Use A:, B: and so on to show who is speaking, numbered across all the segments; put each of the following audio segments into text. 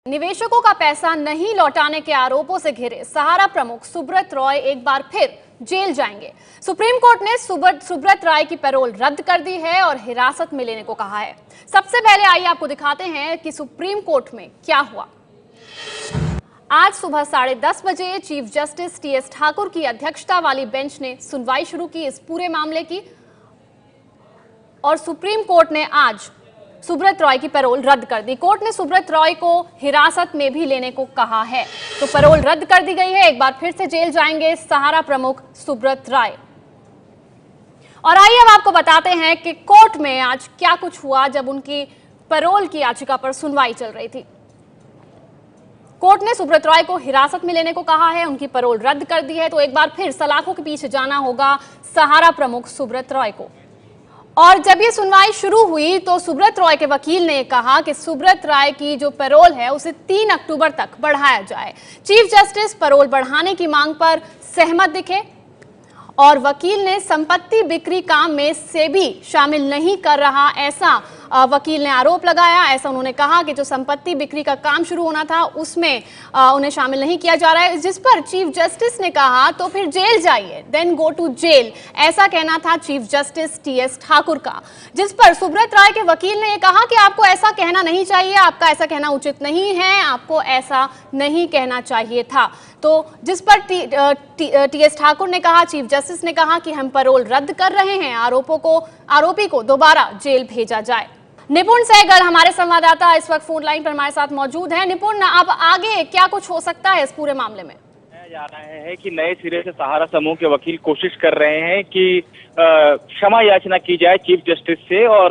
A: निवेशकों का पैसा नहीं लौटाने के आरोपों से घिरे सहारा प्रमुख सुब्रत रॉय एक बार फिर जेल जाएंगे। सुप्रीम कोर्ट ने सुब्रत रॉय की पैरोल रद्द कर दी है और हिरासत में लेने को कहा है। सबसे पहले आइए आपको दिखाते हैं कि सुप्रीम कोर्ट में क्या हुआ। आज सुबह 10:30 बजे चीफ जस्टिस टीएस ठाकुर की अध्यक्षता वाली बेंच ने सुनवाई शुरू की इस पूरे मामले की और सुप्रीम कोर्ट ने आज सुब्रत रॉय की पैरोल रद्द कर दी। कोर्ट ने सुब्रत रॉय को हिरासत में भी लेने को कहा है, तो पैरोल रद्द कर दी गई है। एक बार फिर से जेल जाएंगे सहारा प्रमुख सुब्रत रॉय। और आइए अब आपको बताते हैं कि कोर्ट में आज क्या कुछ हुआ जब उनकी पैरोल की याचिका पर सुनवाई चल रही थी। कोर्ट ने सुब्रत रॉय को हिरासत में लेने को कहा है, उनकी पैरोल रद्द कर दी है, तो एक बार फिर सलाखों के पीछे जाना होगा सहारा प्रमुख सुब्रत रॉय को। और जब ये सुनवाई शुरू हुई तो सुब्रत रॉय के वकील ने कहा कि सुब्रत रॉय की जो पैरोल है उसे 3 अक्टूबर तक बढ़ाया जाए। चीफ जस्टिस पैरोल बढ़ाने की मांग पर सहमत दिखे और वकील ने संपत्ति बिक्री काम में सेबी शामिल नहीं कर रहा, ऐसा वकील ने आरोप लगाया। ऐसा उन्होंने कहा कि जो संपत्ति बिक्री का काम शुरू होना था उसमें उन्हें शामिल नहीं किया जा रहा है, जिस पर चीफ जस्टिस ने कहा तो फिर जेल जाइए, देन गो टू जेल, ऐसा कहना था चीफ जस्टिस टीएस ठाकुर का। जिस पर सुब्रत रॉय के वकील ने यह कहा कि आपको ऐसा कहना नहीं चाहिए, आपका ऐसा कहना उचित नहीं है, आपको ऐसा नहीं कहना चाहिए था। तो जिस पर टीएस ठाकुर ने कहा, चीफ जस्टिस ने कहा कि हम पैरोल रद्द कर रहे हैं, आरोपी को दोबारा जेल भेजा जाए। निपुण सहगल हमारे संवाददाता इस वक्त फोन लाइन पर हमारे साथ मौजूद हैं। निपुण, अब आगे क्या कुछ हो सकता है इस पूरे मामले में?
B: जा रहे हैं कि नए सिरे से सहारा समूह के वकील कोशिश कर रहे हैं कि क्षमा याचना की जाए चीफ जस्टिस से, और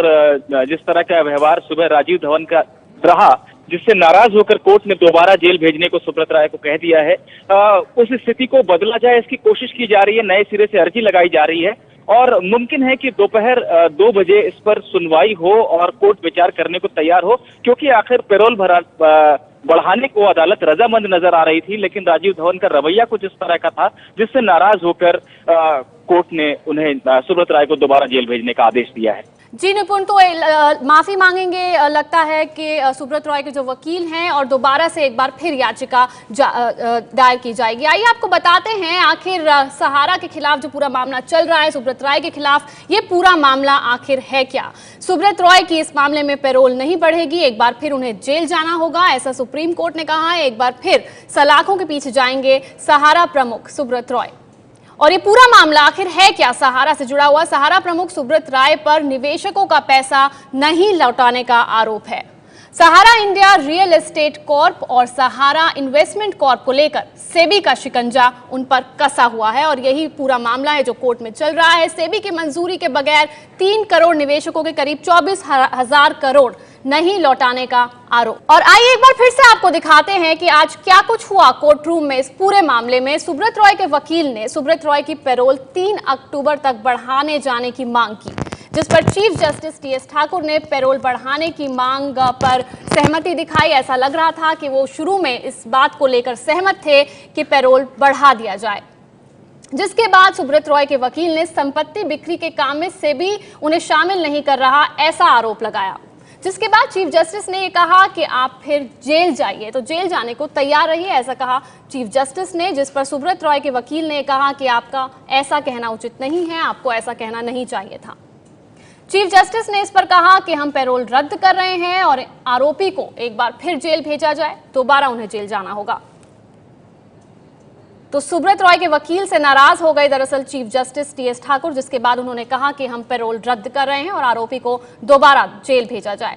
B: जिस तरह का व्यवहार सुबह राजीव धवन का रहा जिससे नाराज होकर कोर्ट ने दोबारा जेल भेजने को सुब्रत रॉय को कह दिया है, उस स्थिति को बदला जाए इसकी कोशिश की जा रही है। नए सिरे से अर्जी लगाई जा रही है और मुमकिन है कि दोपहर 2 बजे इस पर सुनवाई हो और कोर्ट विचार करने को तैयार हो, क्योंकि आखिर पैरोल बढ़ाने को अदालत रजामंद नजर आ रही थी, लेकिन राजीव धवन का रवैया कुछ इस तरह का था जिससे नाराज होकर कोर्ट ने उन्हें सुब्रत रॉय को दोबारा जेल भेजने का आदेश दिया है।
A: जी निपुण, तो माफी मांगेंगे लगता है कि सुब्रत रॉय के जो वकील हैं और दोबारा से एक बार फिर याचिका दायर की जाएगी। आइए आपको बताते हैं आखिर सहारा के खिलाफ जो पूरा मामला चल रहा है, सुब्रत रॉय के खिलाफ, ये पूरा मामला आखिर है क्या। सुब्रत रॉय की इस मामले में पैरोल नहीं बढ़ेगी, एक बार फिर उन्हें जेल जाना होगा, ऐसा सुप्रीम कोर्ट ने कहा है। एक बार फिर सलाखों के पीछे जाएंगे सहारा प्रमुख सुब्रत रॉय। और ये पूरा मामला आखिर है क्या सहारा से जुड़ा हुआ? सहारा प्रमुख सुब्रत रॉय पर निवेशकों का पैसा नहीं लौटाने का आरोप है। सहारा इंडिया रियल एस्टेट कॉर्प और सहारा इन्वेस्टमेंट कॉर्प को लेकर सेबी का शिकंजा उन पर कसा हुआ है और यही पूरा मामला है जो कोर्ट में चल रहा है। सेबी की मंजूरी के बगैर 3 करोड़ निवेशकों के करीब 24,000 करोड़ नहीं लौटाने का आरोप। और आइए एक बार फिर से आपको दिखाते हैं कि आज क्या कुछ हुआ कोर्ट रूम में इस पूरे मामले में। सुब्रत रॉय के वकील ने सुब्रत रॉय की पैरोल 3 अक्टूबर तक बढ़ाने जाने की मांग की, जिस पर चीफ जस्टिस टीएस ठाकुर ने पैरोल बढ़ाने की मांग पर सहमति दिखाई। ऐसा लग रहा था कि वो शुरू में इस बात को लेकर सहमत थे कि पैरोल बढ़ा दिया जाए, जिसके बाद सुब्रत रॉय के वकील ने संपत्ति बिक्री के काम में सेबी उन्हें शामिल नहीं कर रहा, ऐसा आरोप लगाया। जिसके बाद चीफ जस्टिस ने यह कहा कि आप फिर जेल जाइए, तो जेल जाने को तैयार रहिए, ऐसा कहा चीफ जस्टिस ने। जिस पर सुब्रत रॉय के वकील ने कहा कि आपका ऐसा कहना उचित नहीं है, आपको ऐसा कहना नहीं चाहिए था। चीफ जस्टिस ने इस पर कहा कि हम पैरोल रद्द कर रहे हैं और आरोपी को एक बार फिर जेल भेजा जाए, दोबारा उन्हें जेल जाना होगा। तो सुब्रत रॉय के वकील से नाराज हो गए दरअसल चीफ जस्टिस टीएस ठाकुर, जिसके बाद उन्होंने कहा कि हम पैरोल रद्द कर रहे हैं और आरोपी को दोबारा जेल भेजा जाए।